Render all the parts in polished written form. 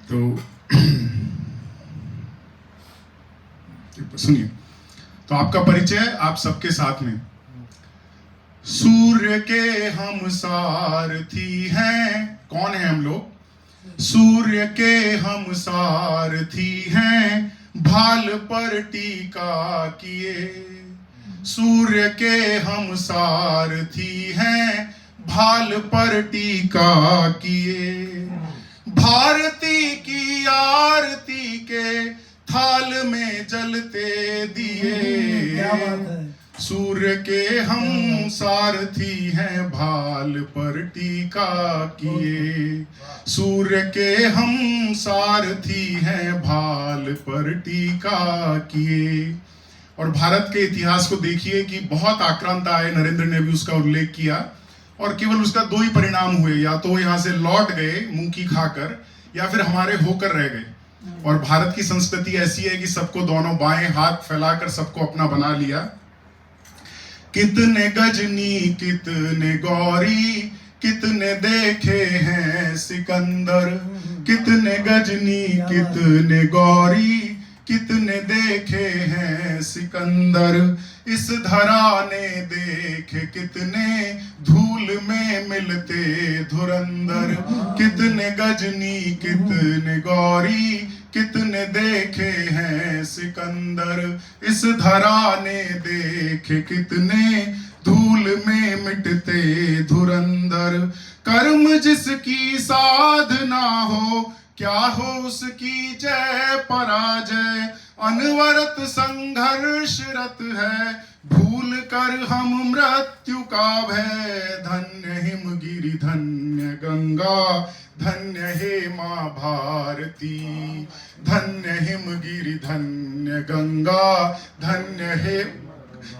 तो सुनिए, तो आपका परिचय आप सबके साथ में। सूर्य के हम सारथी हैं। कौन है हम लोग? सूर्य के हम सारथी हैं, भाल पर टीका किए। सूर्य के हम सारथी हैं, भाल पर टीका किए। भारती की आरती के थाल में जलते दिए। क्या बात है। सूर्य के हम सारथी हैं, भाल पर टीका किए। सूर्य के हम सारथी हैं, भाल पर टीका किए। और भारत के इतिहास को देखिए कि बहुत आक्रांता आए, नरेंद्र ने भी उसका उल्लेख किया, और केवल उसका दो ही परिणाम हुए, या तो यहां से लौट गए मुंह की खाकर, या फिर हमारे होकर रह गए। और भारत की संस्कृति ऐसी है कि सबको दोनों बाएं हाथ फैलाकर सबको अपना बना लिया। कितने गजनी कितने गौरी, कितने देखे हैं सिकंदर। कितने गजनी कितने गौरी, कितने देखे हैं सिकंदर। इस धरा ने देखे कितने, धूल में मिलते धुरंधर। कितने गजनी कितने गौरी, कितने देखे हैं सिकंदर। इस धरा ने देखे कितने, धूल में मिटते धुरंधर। कर्म जिसकी साधना हो, क्या हो उसकी जय पराजय। अनवरत संघर्षरत है, भूल कर हम मृत्यु का भय। धन्य हिमगिरि धन्य गंगा, धन्य हे माँ भारती। धन्य हिमगिरि धन्य गंगा, धन्य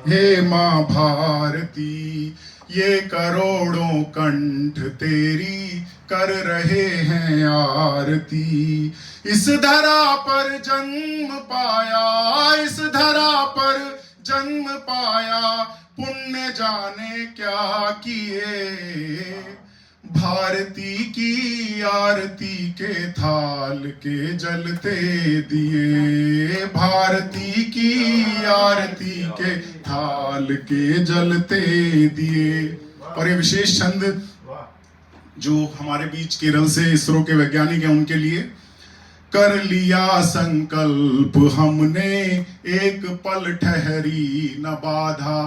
हे माँ भारती। ये करोड़ों कंठ तेरी कर रहे हैं आरती। इस धरा पर जन्म पाया, इस धरा पर जन्म पाया, पुण्य जाने क्या किए। भारती की आरती के थाल के जलते दिए। भारती की आरती के थाल के जलते दिए। और ये विशेष छंद जो हमारे बीच केरल से इसरो के वैज्ञानिक हैं उनके लिए। कर लिया संकल्प हमने, एक पल ठहरी न बाधा।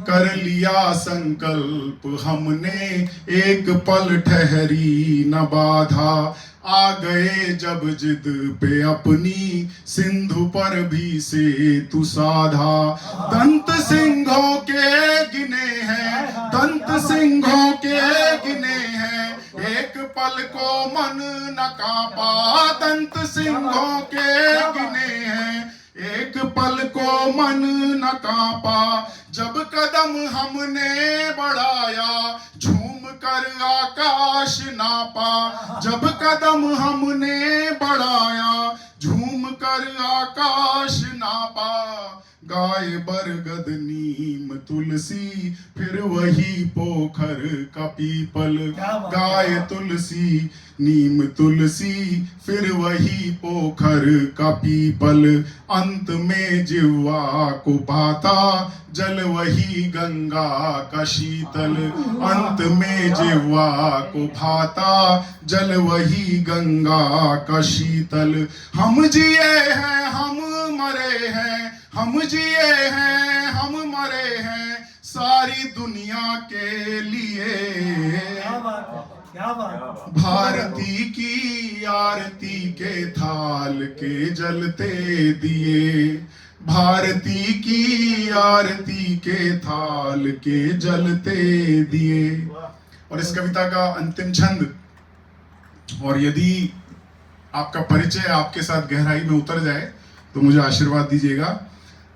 कर लिया संकल्प हमने, एक पल ठहरी न बाधा। आ गए जब जिद पे अपनी, सिंधु पर भी सेतु साधा। दंत सिंहों के गिने हैं, दंत सिंहों के गिने हैं, एक पल को मन न कांपा। दंत सिंहों के गिने हैं, एक पल को मन न कांपा। जब कदम हमने बढ़ाया, झूम कर आकाश नापा। जब कदम हमने बढ़ाया, झूम कर आकाश नापा। गाय बरगद नीम तुलसी, फिर वही पोखर का पीपल। गाय तुलसी नीम तुलसी, फिर वही पोखर का पीपल। अंत में जिह्वा को पाता, जल वही गंगा का शीतल। अंत में जिह्वा को भाता, जल वही गंगा का शीतल। हम जिए हैं हम मरे हैं, हम जिए हैं हम मरे हैं, सारी दुनिया के लिए। क्या बात है, क्या बात है। भारती की आरती के थाल के जलते दिए। भारती की आरती के थाल के जलते दिए। और इस कविता का अंतिम छंद, और यदि आपका परिचय आपके साथ गहराई में उतर जाए तो मुझे आशीर्वाद दीजिएगा।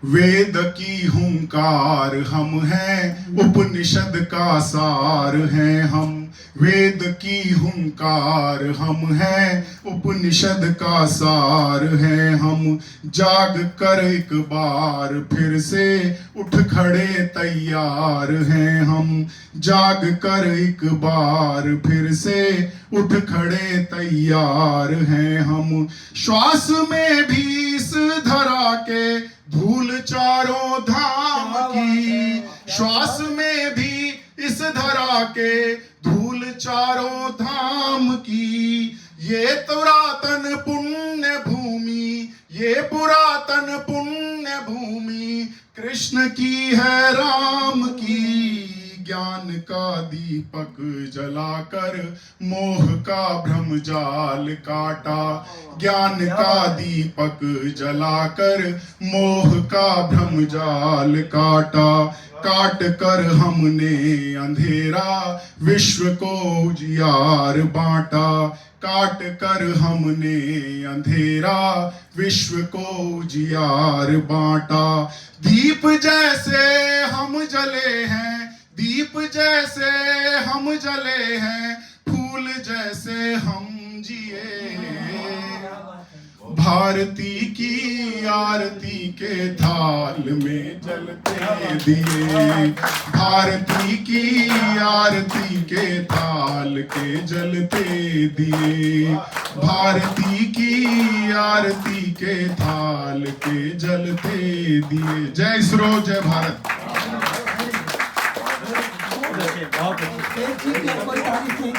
वेद की हुंकार हम हैं, उपनिषद का सार हैं हम। वेद की हुंकार हम हैं, उपनिषद का सार है हम। जाग कर एक बार फिर से उठ खड़े तैयार हैं हम। जाग कर एक बार फिर से उठ खड़े तैयार हैं हम। श्वास में भी इस धरा के धूल चारों धाम की। श्वास में भी इस धरा के धूल चारों धाम की। ये पुरातन पुण्य भूमि, ये पुरातन पुण्य भूमि कृष्ण की है, राम की। ज्ञान का दीपक जलाकर मोह का भ्रम जाल काटा। ज्ञान का दीपक जलाकर मोह का भ्रम जाल काटा। काट कर हमने अंधेरा विश्व को उजियार बांटा। काट कर हमने अंधेरा विश्व को उजियार बांटा। दीप जैसे हम जले हैं, दीप जैसे हम जले हैं, फूल जैसे हम जिए। भारती की आरती के थाल में जलते दिए। भारती की आरती के थाल के जलते दिए। भारती की आरती के थाल के जलते दिए। जय इसरो, जय भारत। बहुत अच्छे।